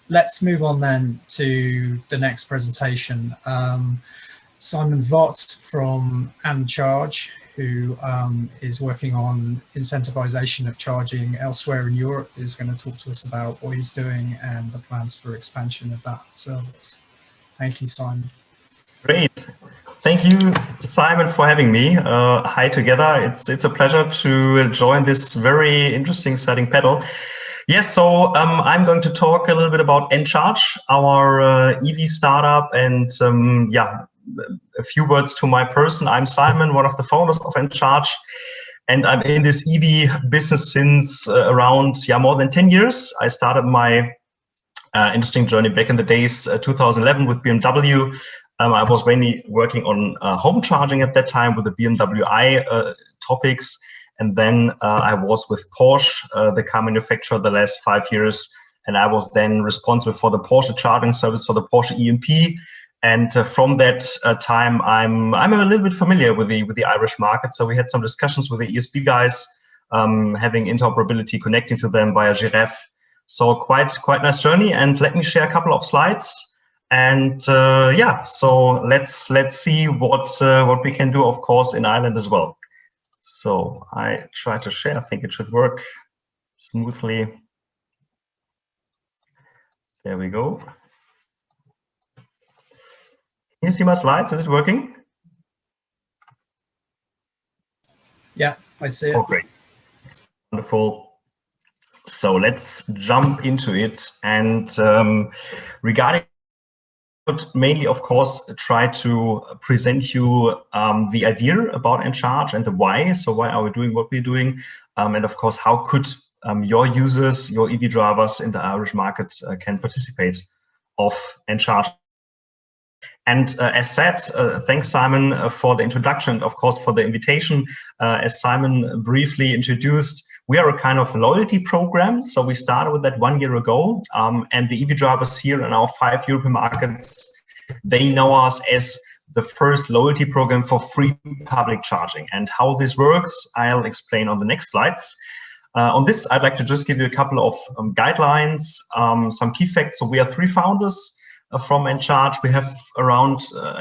let's move on then to the next presentation. Simon Vogt from Charge, who is working on incentivization of charging elsewhere in Europe, is going to talk to us about what he's doing and the plans for expansion of that service. Thank you, Simon. Great. Thank you, Simon, for having me. Hi together. It's a pleasure to join this very interesting, exciting panel. Yes, so I'm going to talk a little bit about Encharge, our EV startup, and yeah, a few words to my person. I'm Simon, one of the founders of Encharge, and I'm in this EV business since around more than 10 years. I started my interesting journey back in the days 2011 with BMW. I was mainly working on home charging at that time with the BMW i topics. And then I was with Porsche, the car manufacturer, the last 5 years. And I was then responsible for the Porsche charging service, so the Porsche EMP. And from that time, I'm a little bit familiar with the Irish market. So we had some discussions with the ESB guys, having interoperability, connecting to them via Giraffe. So quite nice journey. And let me share a couple of slides. And yeah, so let's see what we can do, of course, in Ireland as well. So I try to share. I think it should work smoothly. There we go. Can you see my slides? Is it working? Yeah, I see it. Oh, great. Wonderful. So let's jump into it. And regarding mainly, of course, try to present you the idea about Encharge and the why. So why are we doing what we're doing? And of course, how could your users, your EV drivers in the Irish market can participate of Encharge? And as said, thanks, Simon, for the introduction, of course, for the invitation. As Simon briefly introduced, we are a kind of loyalty program. So we started with that 1 year ago. And the EV drivers here in our 5 European markets, they know us as the first loyalty program for free public charging. And how this works, I'll explain on the next slides. On this, I'd like to just give you a couple of guidelines, some key facts. So we are 3 founders from Encharge. We have around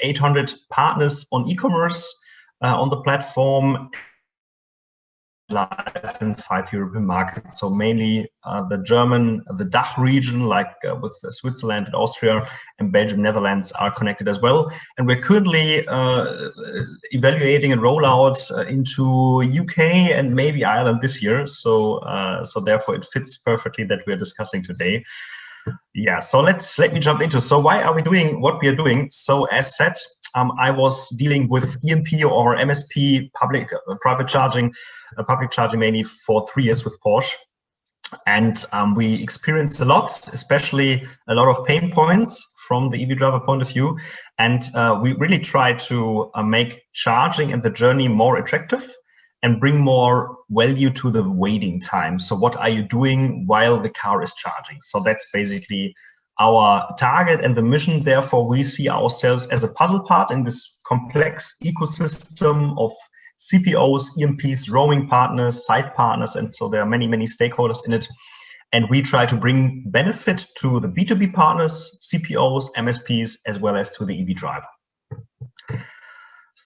800 partners on e-commerce on the platform, live in 5 European markets. So mainly the DACH region, like with Switzerland and Austria and Belgium, Netherlands are connected as well. And we're currently evaluating and roll out into UK and maybe Ireland this year. So therefore it fits perfectly that we're discussing today. Yeah, so let me jump into. So why are we doing what we are doing? So as said, I was dealing with EMP or MSP, private charging, public charging mainly for 3 years with Porsche. And we experienced a lot, especially a lot of pain points from the EV driver point of view. And we really try to make charging and the journey more attractive and bring more value to the waiting time. So what are you doing while the car is charging? So that's basically our target and the mission. Therefore, we see ourselves as a puzzle part in this complex ecosystem of CPOs, EMPs, roaming partners, site partners, and so there are many stakeholders in it. And we try to bring benefit to the B2B partners, CPOs, MSPs, as well as to the EV driver.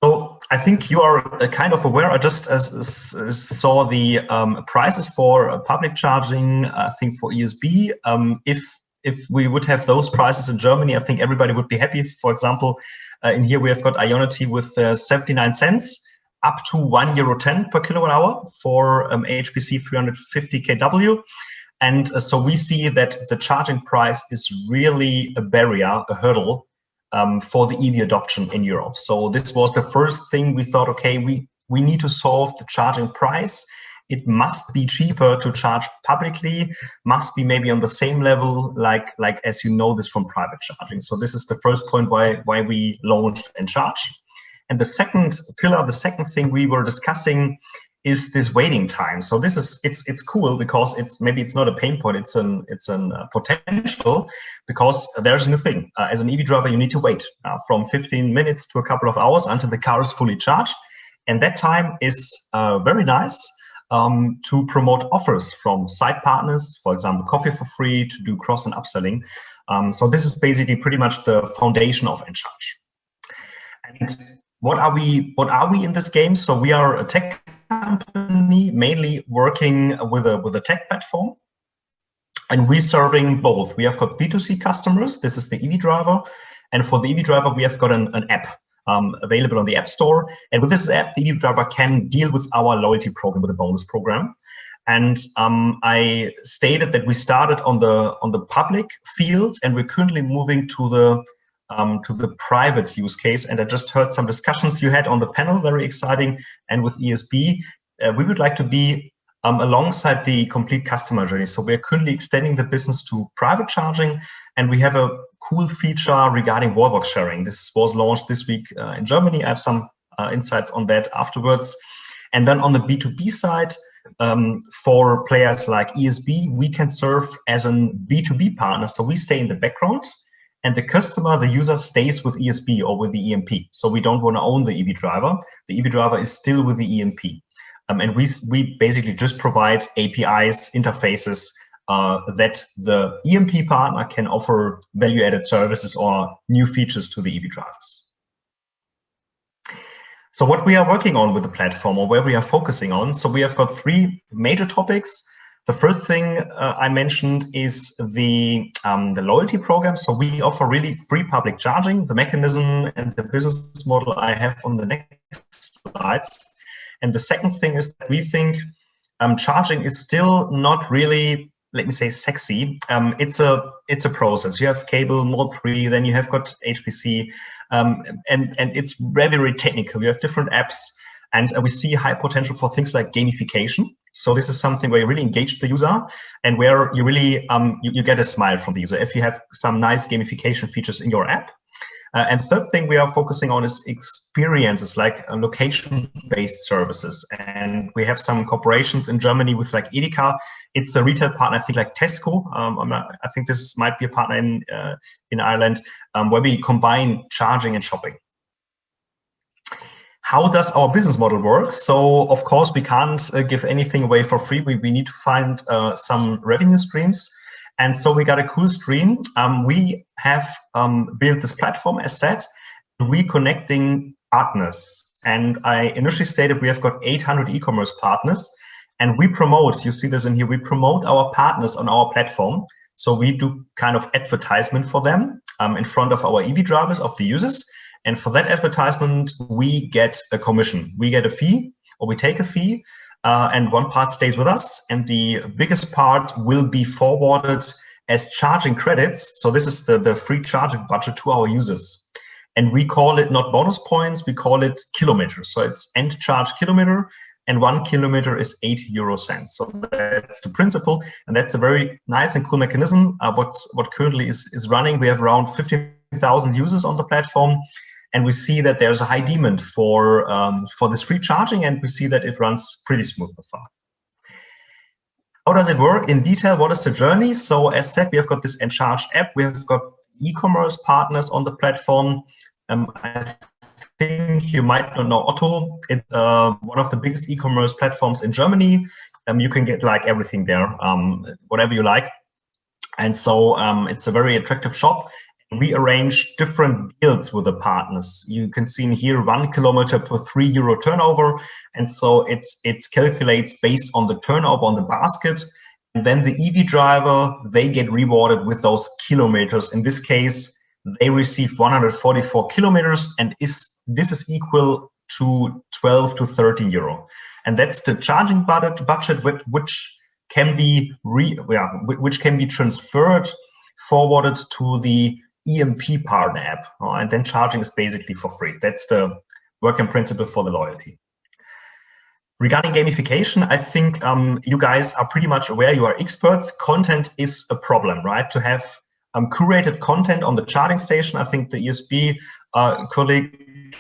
So I think you are kind of aware. I just saw the prices for public charging, I think for ESB. If we would have those prices in Germany, I think everybody would be happy. For example, in here we have got Ionity with 79 cents up to €1.10 per kilowatt hour for HPC 350 kW. And so we see that the charging price is really a barrier, a hurdle for the EV adoption in Europe. So this was the first thing we thought, okay, we need to solve the charging price. It must be cheaper to charge publicly, must be maybe on the same level, like as you know this from private charging. So this is the first point why we launched Encharge. And the second pillar, the second thing we were discussing is this waiting time. So this is it's cool because it's not a pain point, it's an potential, because there's a new thing. As an EV driver, you need to wait from 15 minutes to a couple of hours until the car is fully charged, and that time is very nice. to promote offers from site partners, for example, coffee for free, to do cross and upselling. So this is basically pretty much the foundation of Encharge. And what are we in this game? So we are a tech company mainly working with a tech platform, and we're serving both. We have got B2C customers. This is the EV driver, and for the EV driver we have got an app available on the App Store. And with this app, the EV driver can deal with our loyalty program, with a bonus program. And I stated that we started on the public field, and we're currently moving to the private use case. And I just heard some discussions you had on the panel, very exciting. And with ESB, we would like to be alongside the complete customer journey. So we're currently extending the business to private charging, and we have a cool feature regarding wallbox sharing. This was launched this week in Germany. I have some insights on that afterwards. And then on the B2B side, for players like ESB, we can serve as a B2B partner. So we stay in the background, and the customer, the user, stays with ESB or with the EMP. So we don't want to own the EV driver. The EV driver is still with the EMP. And we basically just provide APIs, interfaces, that the EMP partner can offer value-added services or new features to the EV drivers. So what we are working on with the platform, or where we are focusing on, so we have got three major topics. The first thing I mentioned is the loyalty program. So we offer really free public charging. The mechanism and the business model I have on the next slides. And the second thing is that we think charging is still not really, let me say, sexy. It's a process. You have cable, Mod 3, then you have got HPC, and it's very, very technical. You have different apps, and we see high potential for things like gamification. So this is something where you really engage the user, and where you really you get a smile from the user if you have some nice gamification features in your app. And third thing we are focusing on is experiences, like location-based services. And we have some corporations in Germany with like Edeka. It's a retail partner, I think, like Tesco. I think this might be a partner in Ireland, where we combine charging and shopping. How does our business model work? So, of course, we can't give anything away for free. We need to find some revenue streams. And so we got a cool stream. We have built this platform, as said, reconnecting partners. And I initially stated we have got 800 e-commerce partners, and we promote, you see this in here, we promote our partners on our platform. So we do kind of advertisement for them in front of our EV drivers, of the users. And for that advertisement, we get a commission. We get a fee, or we take a fee. And one part stays with us, and the biggest part will be forwarded as charging credits. So this is the free charging budget to our users. And we call it not bonus points, we call it kilometers. So it's end charge kilometer, and 1 kilometer is 0.08. So that's the principle, and that's a very nice and cool mechanism. What currently is running, we have around 15,000 users on the platform. And we see that there's a high demand for this free charging, and we see that it runs pretty smooth so far. How does it work in detail? What is the journey? So as said, we have got this Encharge app. We have got e-commerce partners on the platform. I think you might not know Otto. It's one of the biggest e-commerce platforms in Germany. You can get like everything there, whatever you like. And so it's a very attractive shop. We arrange different deals with the partners. You can see in here 1 kilometer per €3 turnover. And so it calculates based on the turnover on the basket. And then the EV driver, they get rewarded with those kilometers. In this case, they receive 144 kilometers, and this is equal to 12 to 13 euro. And that's the charging budget which can be transferred, forwarded to the EMP partner app, and then charging is basically for free. That's the working principle for the loyalty. Regarding gamification, I think you guys are pretty much aware, you are experts. Content is a problem, right? To have curated content on the charging station. I think the ESB colleague,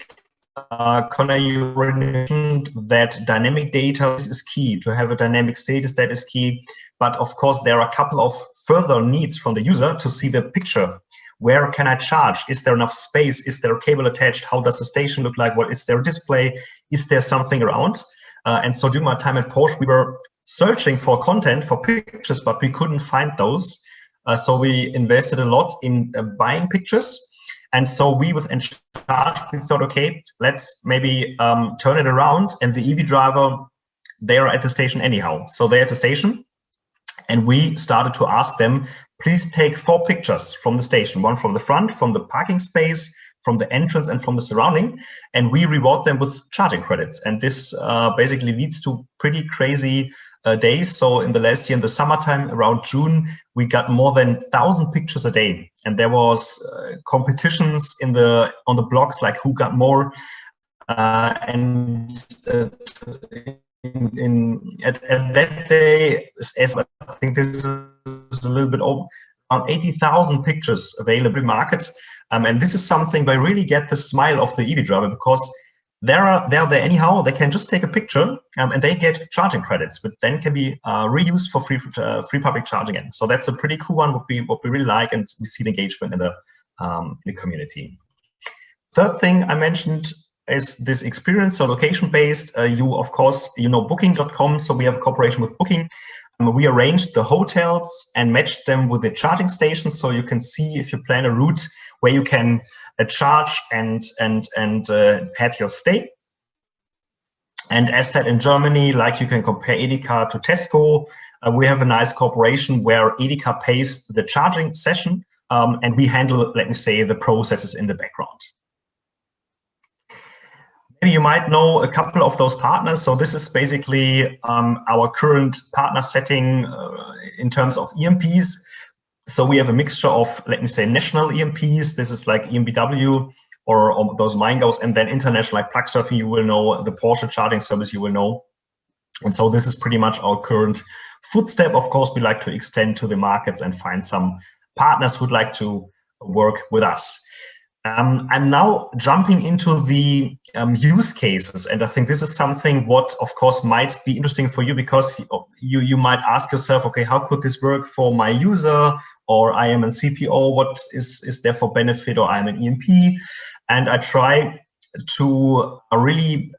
Connor, you mentioned that dynamic data is key. To have a dynamic status, that is key. But of course, there are a couple of further needs from the user to see the picture. Where can I charge? Is there enough space? Is there a cable attached? How does the station look like? What is there a display? Is there something around? And so during my time at Porsche, we were searching for content, for pictures, but we couldn't find those. So we invested a lot in buying pictures. And so we, with Encharge, we thought, okay, let's maybe turn it around. And the EV driver, they are at the station anyhow. So they're at the station. And we started to ask them, please take 4 pictures from the station, one from the front, from the parking space, from the entrance, and from the surrounding. And we reward them with charging credits. And this basically leads to pretty crazy days. So in the last year, in the summertime, around June, we got more than 1,000 pictures a day. And there was competitions on the blogs, like who got more. At that day, as I think this is a little bit old, around 80,000 pictures available in the market. And this is something where I really get the smile of the EV driver, because they're there anyhow. They can just take a picture and they get charging credits, which then can be reused for free public charging. And so that's a pretty cool one, what we really like, and we see the engagement in the community. Third thing I mentioned is this experience, so location-based. You, of course, you know Booking.com, so we have a cooperation with Booking. We arranged the hotels and matched them with the charging stations, so you can see if you plan a route where you can charge and have your stay. And as said, in Germany, like you can compare Edeka to Tesco, we have a nice cooperation where Edeka pays the charging session, and we handle, let me say, the processes in the background. Maybe you might know a couple of those partners. So this is basically our current partner setting in terms of EMPs. So we have a mixture of, let me say, national EMPs. This is like EMBW or those Maingos, and then international, like Plug Surfing, you will know, the Porsche charging service, you will know. And so this is pretty much our current footstep. Of course, we like to extend to the markets and find some partners who'd like to work with us. I'm now jumping into the use cases, and I think this is something what, of course, might be interesting for you, because you might ask yourself, okay, how could this work for my user? Or I am a CPO, what is there for benefit? Or I'm an EMP, and I try to really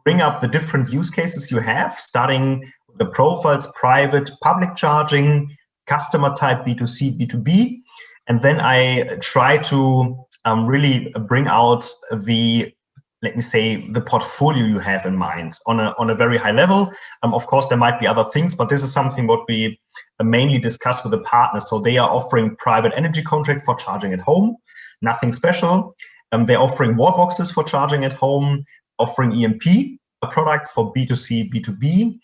bring up the different use cases you have, starting with the profiles, private, public charging, customer type, B2C, B2B, and then I try to really bring out the, let me say, the portfolio you have in mind on a very high level. Of course, there might be other things, but this is something what we mainly discuss with the partners. So they are offering private energy contract for charging at home, nothing special. They're offering wall boxes for charging at home, offering EMP products for B2C, B2B.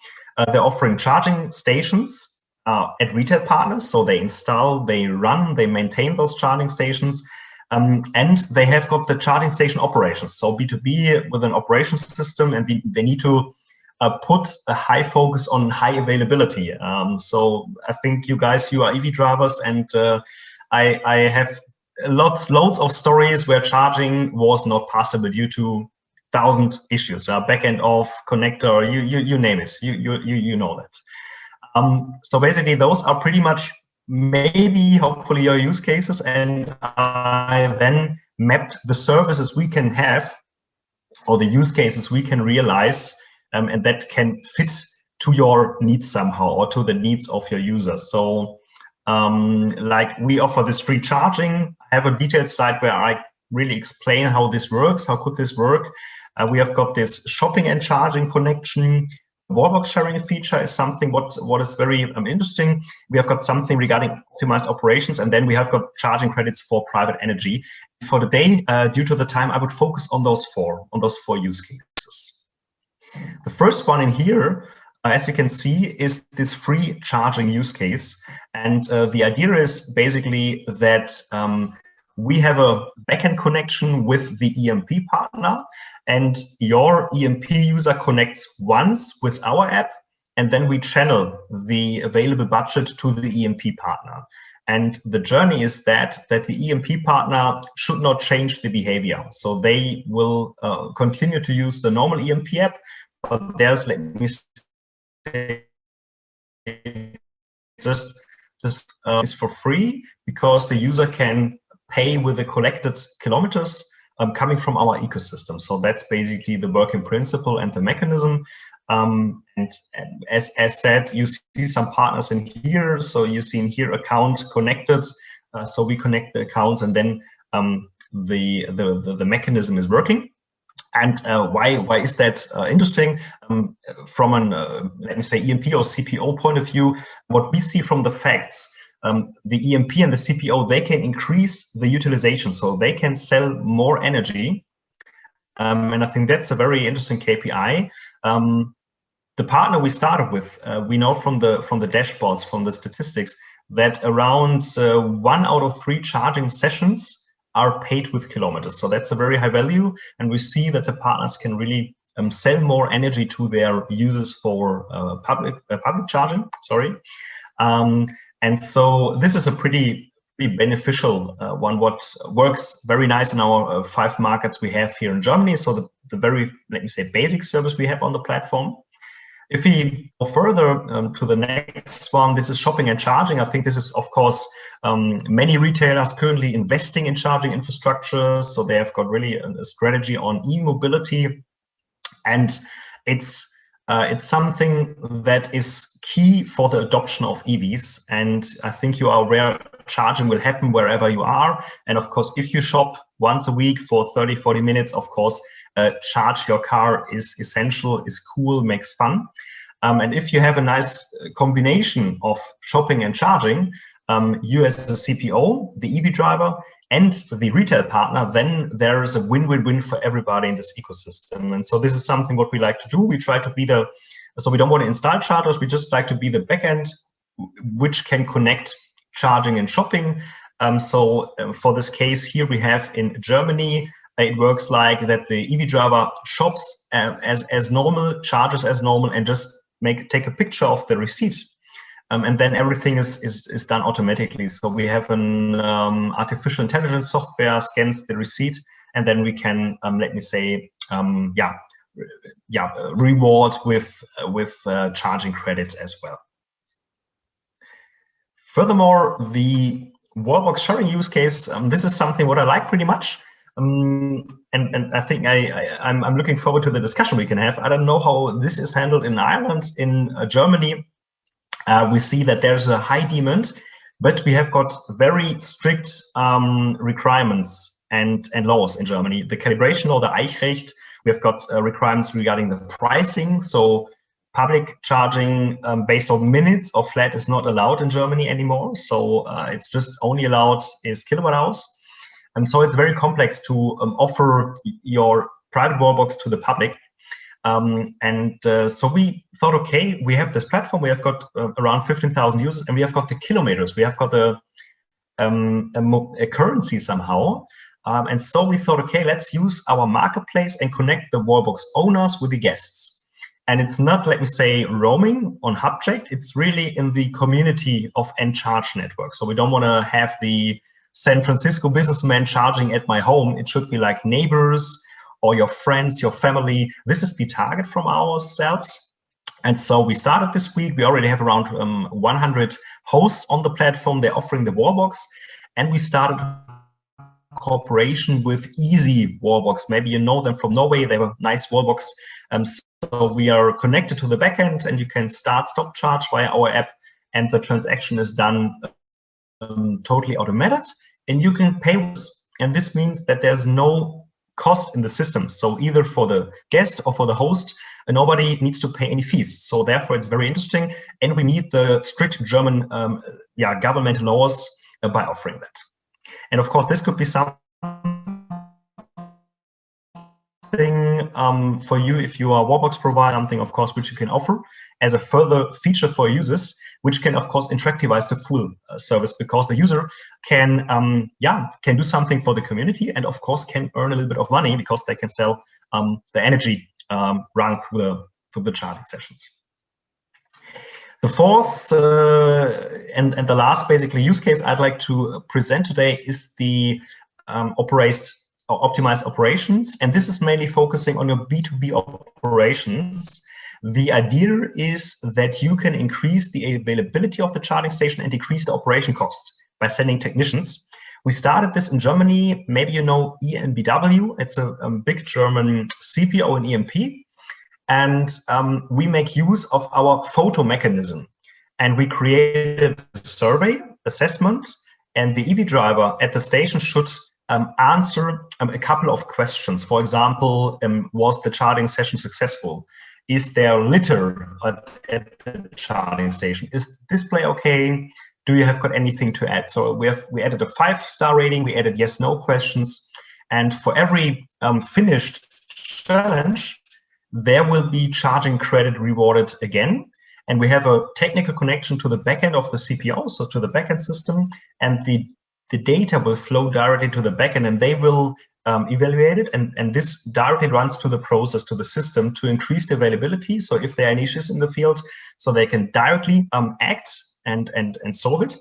They're offering charging stations at retail partners. So they install, they run, they maintain those charging stations. And they have got the charging station operations. So B2B with an operations system, and they need to put a high focus on high availability. So I think you guys, you are EV drivers, and I have loads of stories where charging was not possible due to 1,000 issues, backend off, connector, you name it, you know that. So basically those are pretty much maybe hopefully your use cases, and I then mapped the services we can have or the use cases we can realize, and that can fit to your needs somehow or to the needs of your users. So like we offer this free charging. I have a detailed slide where I really explain how this works, how could this work. We have got this shopping and charging connection. Wallbox sharing feature is something what is very interesting. We have got something regarding optimized operations, and then we have got charging credits for private energy. For the day, due to the time, I would focus on those four use cases. The first one in here, as you can see, is this free charging use case, and the idea is basically that we have a backend connection with the EMP partner, and your EMP user connects once with our app, and then we channel the available budget to the EMP partner. And the journey is that the EMP partner should not change the behavior. So they will continue to use the normal EMP app, but there's, let me say, just is for free, because the user can pay with the collected kilometers coming from our ecosystem. So that's basically the working principle and the mechanism. And as said, you see some partners in here. So you see in here account connected. So we connect the accounts, and then the mechanism is working. And why is that interesting? From an let me say EMP or CPO point of view, what we see from the facts, the EMP and the CPO, they can increase the utilization, so they can sell more energy. And I think that's a very interesting KPI. The partner we started with, we know from the dashboards, from the statistics, that around 1 out of 3 charging sessions are paid with kilometers. So that's a very high value, and we see that the partners can really sell more energy to their users for public charging. Sorry, and so this is a pretty beneficial one. What works very nice in our 5 markets we have here in Germany. So the very, let me say, basic service we have on the platform. If we go further to the next one, this is shopping and charging. I think this is, of course, many retailers currently investing in charging infrastructure. So they have got really a strategy on e-mobility, and it's something that is key for the adoption of EVs. And I think you are aware charging will happen wherever you are. And of course, if you shop once a week for 30, 40 minutes, of course, charge your car is essential, is cool, makes fun. And if you have a nice combination of shopping and charging, you as a CPO, the EV driver, and the retail partner, then there is a win-win-win for everybody in this ecosystem. And so this is something what we like to do. We try to be so we don't want to install chargers, we just like to be the backend which can connect charging and shopping. So for this case here, we have in Germany, it works like that the EV driver shops as normal, charges as normal, and just take a picture of the receipt. And then everything is done automatically. So we have an artificial intelligence software scans the receipt, and then we can, let me say, reward with charging credits as well. Furthermore, the wallbox sharing use case, this is something what I like pretty much. And I think I'm looking forward to the discussion we can have. I don't know how this is handled in Ireland. In Germany, we see that there's a high demand, but we have got very strict requirements and laws in Germany. The calibration law, the Eichrecht, we have got requirements regarding the pricing. So public charging based on minutes or flat is not allowed in Germany anymore. So it's just only allowed is kilowatt hours. And so it's very complex to offer your private wallbox to the public. So we thought, okay, we have this platform, we have got around 15,000 users, and we have got the kilometers, we have got a currency somehow. And so we thought, okay, let's use our marketplace and connect the wallbox owners with the guests. And it's not, let me say, roaming on Hubject, it's really in the community of N-Charge network. So we don't want to have the San Francisco businessman charging at my home. It should be like neighbors or your friends, your family. This is the target from ourselves. And so we started this week. We already have around 100 hosts on the platform. They're offering the wallbox. And we started cooperation with Easy Wallbox. Maybe you know them from Norway. They have a nice wallbox. So we are connected to the backend, and you can start, stop charge via our app, and the transaction is done totally automated, and you can pay with, and this means that there's no cost in the system. So either for the guest or for the host, nobody needs to pay any fees. So therefore it's very interesting, and we meet the strict German governmental laws by offering that. And of course, this could be something for you if you are a wallbox provider, something of course which you can offer as a further feature for users, which can of course interactivize the full service, because the user can do something for the community, and of course can earn a little bit of money because they can sell the energy run through the charging sessions. The fourth and the last basically use case I'd like to present today is the optimized operations, and this is mainly focusing on your B2B operations. The idea is that you can increase the availability of the charging station and decrease the operation cost by sending technicians. We started this in Germany. Maybe you know EnBW. It's a big German CPO and EMP. and we make use of our photo mechanism. And we created a survey assessment, and the EV driver at the station should answer a couple of questions. For example, was the charging session successful? Is there litter at the charging station? Is display okay? Do you have got anything to add? So we added a 5-star rating. We added yes/no questions, and for every finished challenge, there will be charging credit rewarded again. And we have a technical connection to the backend of the CPO, so to the backend system, and the data will flow directly to the backend, and they will evaluate it, and this directly runs to the process, to the system, to increase the availability. So if there are any issues in the field, so they can directly act and solve it,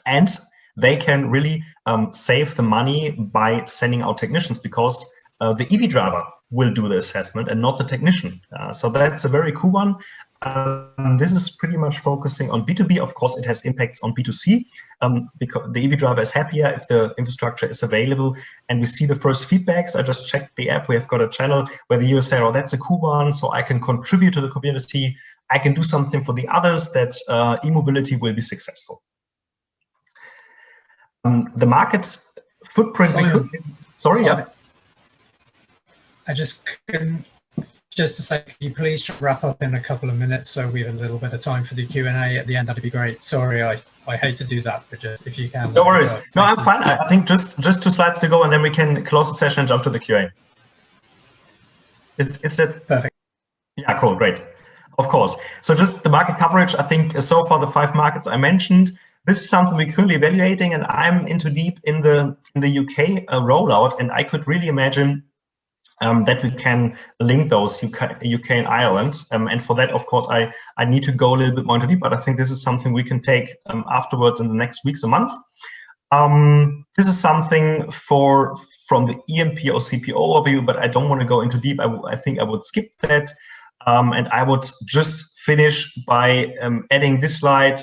and they can really save the money by sending out technicians, because the EV driver will do the assessment and not the technician. So that's a very cool one. This is pretty much focusing on B2B. Of course, it has impacts on B2C, because the EV driver is happier if the infrastructure is available. And we see the first feedbacks. I just checked the app. We have got a channel where the users say, oh, that's a cool one, so I can contribute to the community. I can do something for the others, that e-mobility will be successful. The market footprint. Simon, sorry, Simon, yeah. I just couldn't. Just to say, can you please wrap up in a couple of minutes so we have a little bit of time for the Q&A at the end? That'd be great. Sorry, I hate to do that, but just if you can. No worries. No, I'm fine. I think just 2 slides to go, and then we can close the session and jump to the Q&A. Is that perfect? Yeah, cool, great. Of course. So just the market coverage, I think so far the 5 markets I mentioned. This is something we're currently evaluating, and I'm into deep in the UK rollout, and I could really imagine that we can link those UK and Ireland. And for that, of course, I need to go a little bit more into deep, but I think this is something we can take afterwards in the next weeks or months. This is something from the EMP or CPO overview, but I don't want to go into deep. I think I would skip that. And I would just finish by adding this slide,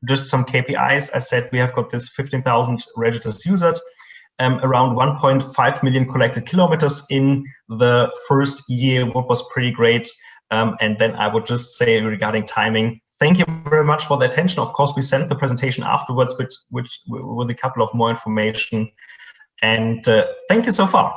just some KPIs. I said we have got this 15,000 registered users, around 1.5 million collected kilometers in the first year, what was pretty great. And then I would just say regarding timing, thank you very much for the attention. Of course, we sent the presentation afterwards, which with a couple of more information. And thank you so far.